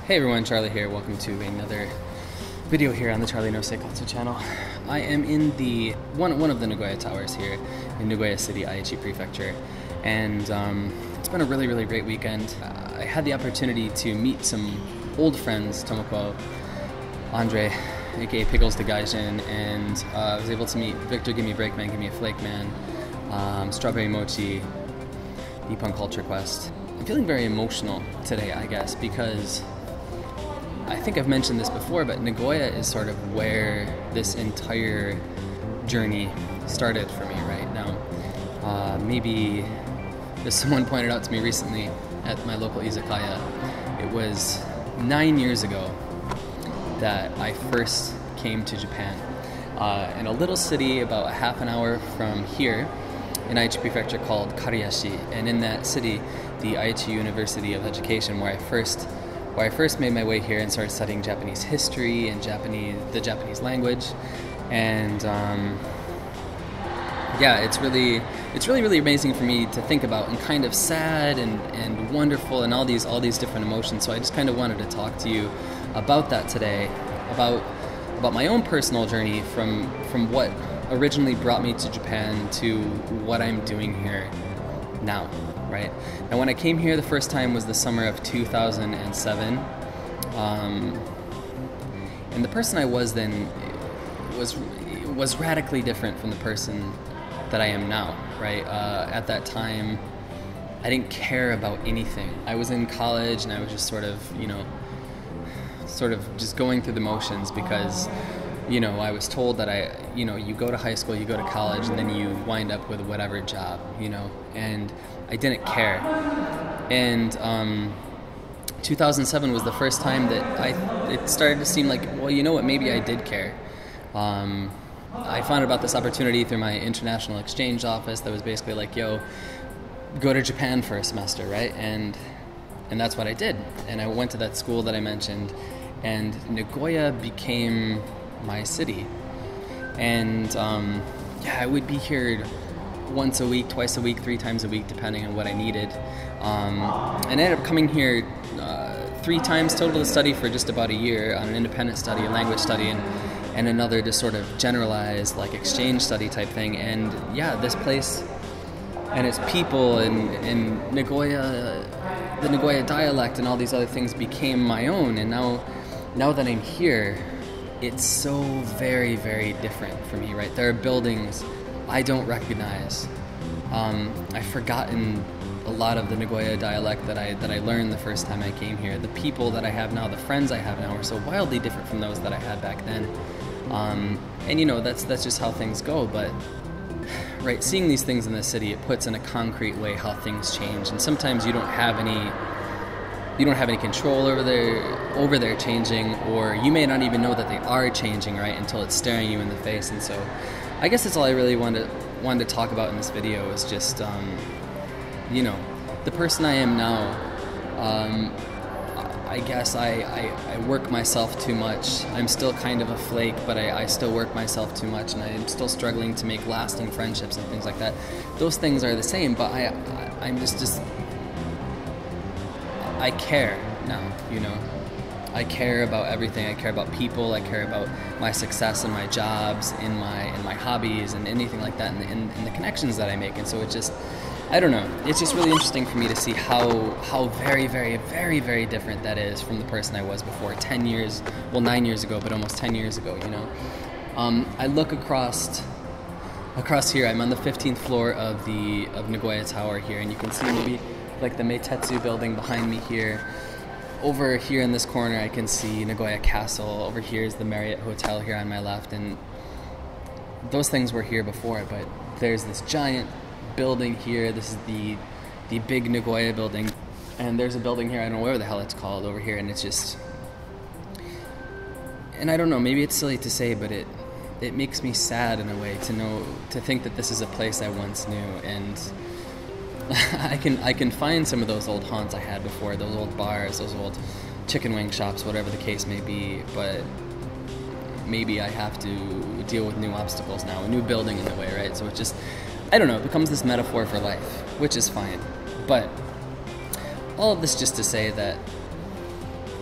Hey everyone, Charlie here. Welcome to another video here on the Charlie no Seikatsu channel. I am in the one of the Nagoya towers here in Nagoya City, Aichi Prefecture, and it's been a really great weekend. I had the opportunity to meet some old friends, Tomoko, Andre, aka Pickles the Gaijin, and I was able to meet Victor, Give Me a Break Man, Give Me a Flake Man, Strawberry Mochi, Nippon Culture Quest. I'm feeling very emotional today, I guess, because I think I've mentioned this before, but Nagoya is sort of where this entire journey started for me right now. Maybe, as someone pointed out to me recently at my local izakaya, it was 9 years ago that I first came to Japan. In a little city about a half an hour from here in Aichi Prefecture called Kariyashi, and in that city, the Aichi University of Education, where I first made my way here and started studying Japanese history and the Japanese language, and yeah, it's really amazing for me to think about, and kind of sad and wonderful and all these different emotions. So I just kind of wanted to talk to you about that today, about my own personal journey from what originally brought me to Japan to what I'm doing here now. Right. Now, when I came here the first time was the summer of 2007, and the person I was then was radically different from the person that I am now. Right. At that time, I didn't care about anything. I was in college and I was just sort of just going through the motions because, I was told that you go to high school, you go to college, and then you wind up with whatever job, and I didn't care. And 2007 was the first time that it started to seem like, well, you know what, maybe I did care. I found out about this opportunity through my international exchange office that was basically like, yo, go to Japan for a semester, right? And that's what I did. And I went to that school that I mentioned, and Nagoya became my city. And I would be here once a week, twice a week, 3 times a week, depending on what I needed. And I ended up coming here 3 times total to study for just about a year on an independent study, a language study, and another just sort of generalized like exchange study type thing. And yeah, this place and its people and Nagoya, the Nagoya dialect and all these other things became my own. And now that I'm here, it's so very different for me, right? There are buildings I don't recognize. I've forgotten a lot of the Nagoya dialect that I learned the first time I came here. The people that I have now, the friends I have now, are so wildly different from those that I had back then. And that's just how things go. But right, seeing these things in the city, it puts in a concrete way how things change. And sometimes you don't have any control over their changing, or you may not even know that they are changing, right, until it's staring you in the face. And so I guess that's all I really wanted to talk about in this video, is just the person I am now. I guess I work myself too much. I'm still kind of a flake, but I still work myself too much, and I'm still struggling to make lasting friendships and things like that. Those things are the same, but I'm just I care now, I care about everything. I care about people. I care about my success and my jobs, in my hobbies and anything like that, and the connections that I make. And so it's just, I don't know. It's just really interesting for me to see how very different that is from the person I was before 9 years ago, but almost 10 years ago. I look across here. I'm on the 15th floor of Nagoya Tower here, and you can see maybe like the Meitetsu building behind me here. Over here in this corner, I can see Nagoya Castle. Over here is the Marriott Hotel here on my left, and those things were here before, but there's this giant building here. This is the big Nagoya building, and there's a building here, I don't know where the hell it's called, over here, and it's just, and I don't know, maybe it's silly to say, but it makes me sad in a way to think that this is a place I once knew. And I can find some of those old haunts I had before, those old bars, those old chicken wing shops, whatever the case may be, but maybe I have to deal with new obstacles now, a new building in the way, right? So it just, I don't know, it becomes this metaphor for life, which is fine. But all of this just to say that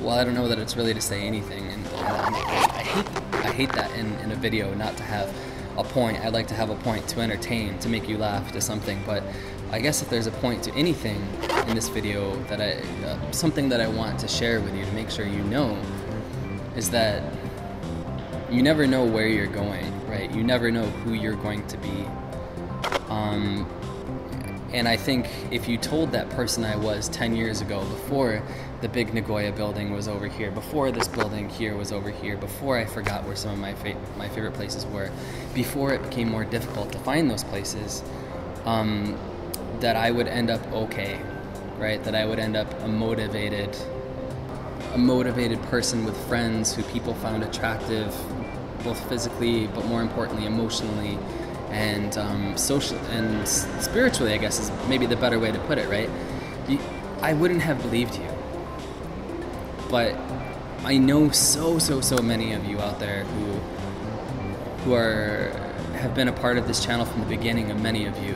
well, I don't know that it's really to say anything, and I hate that in a video, not to have a point. I like to have a point to entertain, to make you laugh, to something. But I guess if there's a point to anything in this video, that something that I want to share with you to make sure you know, is that you never know where you're going, right? You never know who you're going to be. And I think if you told that person I was 10 years ago, before the big Nagoya building was over here, before this building here was over here, before I forgot where some of my favorite places were, before it became more difficult to find those places, that I would end up okay, right? That I would end up a motivated person with friends who people found attractive, both physically, but more importantly, emotionally, and social and spiritually, I guess is maybe the better way to put it, right? I wouldn't have believed you. But I know so many of you out there who have been a part of this channel from the beginning, of many of you.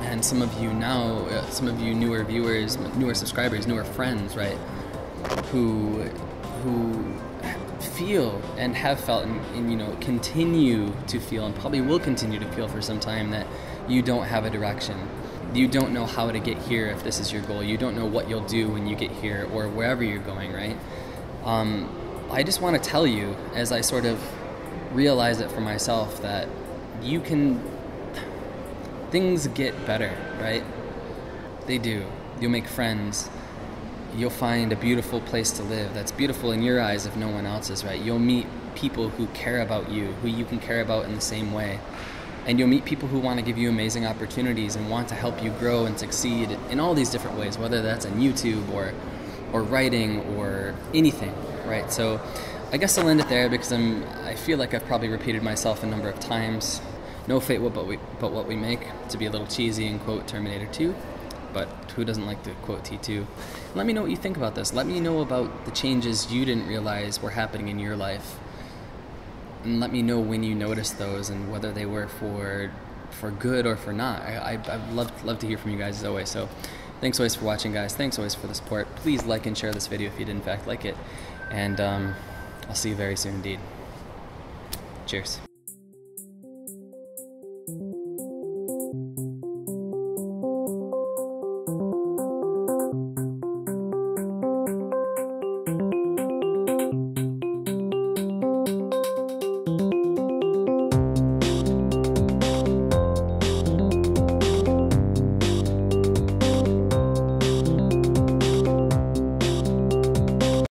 And some of you now, some of you newer viewers, newer subscribers, newer friends, right? Who feel and have felt and you know, continue to feel and probably will continue to feel for some time that you don't have a direction. You don't know how to get here if this is your goal. You don't know what you'll do when you get here or wherever you're going, right? I just want to tell you, as I sort of realize it for myself, that you can... Things get better, right? They do. You'll make friends. You'll find a beautiful place to live that's beautiful in your eyes if no one else's, right? You'll meet people who care about you, who you can care about in the same way. And you'll meet people who want to give you amazing opportunities and want to help you grow and succeed in all these different ways, whether that's on YouTube or writing or anything, right? So I guess I'll end it there because I feel like I've probably repeated myself a number of times. No fate but what we make, to be a little cheesy and quote Terminator 2. But who doesn't like to quote T2? Let me know what you think about this. Let me know about the changes you didn't realize were happening in your life. And let me know when you noticed those and whether they were for good or for not. I'd love to hear from you guys as always. So thanks always for watching, guys. Thanks always for the support. Please like and share this video if you did in fact like it. And I'll see you very soon indeed. Cheers.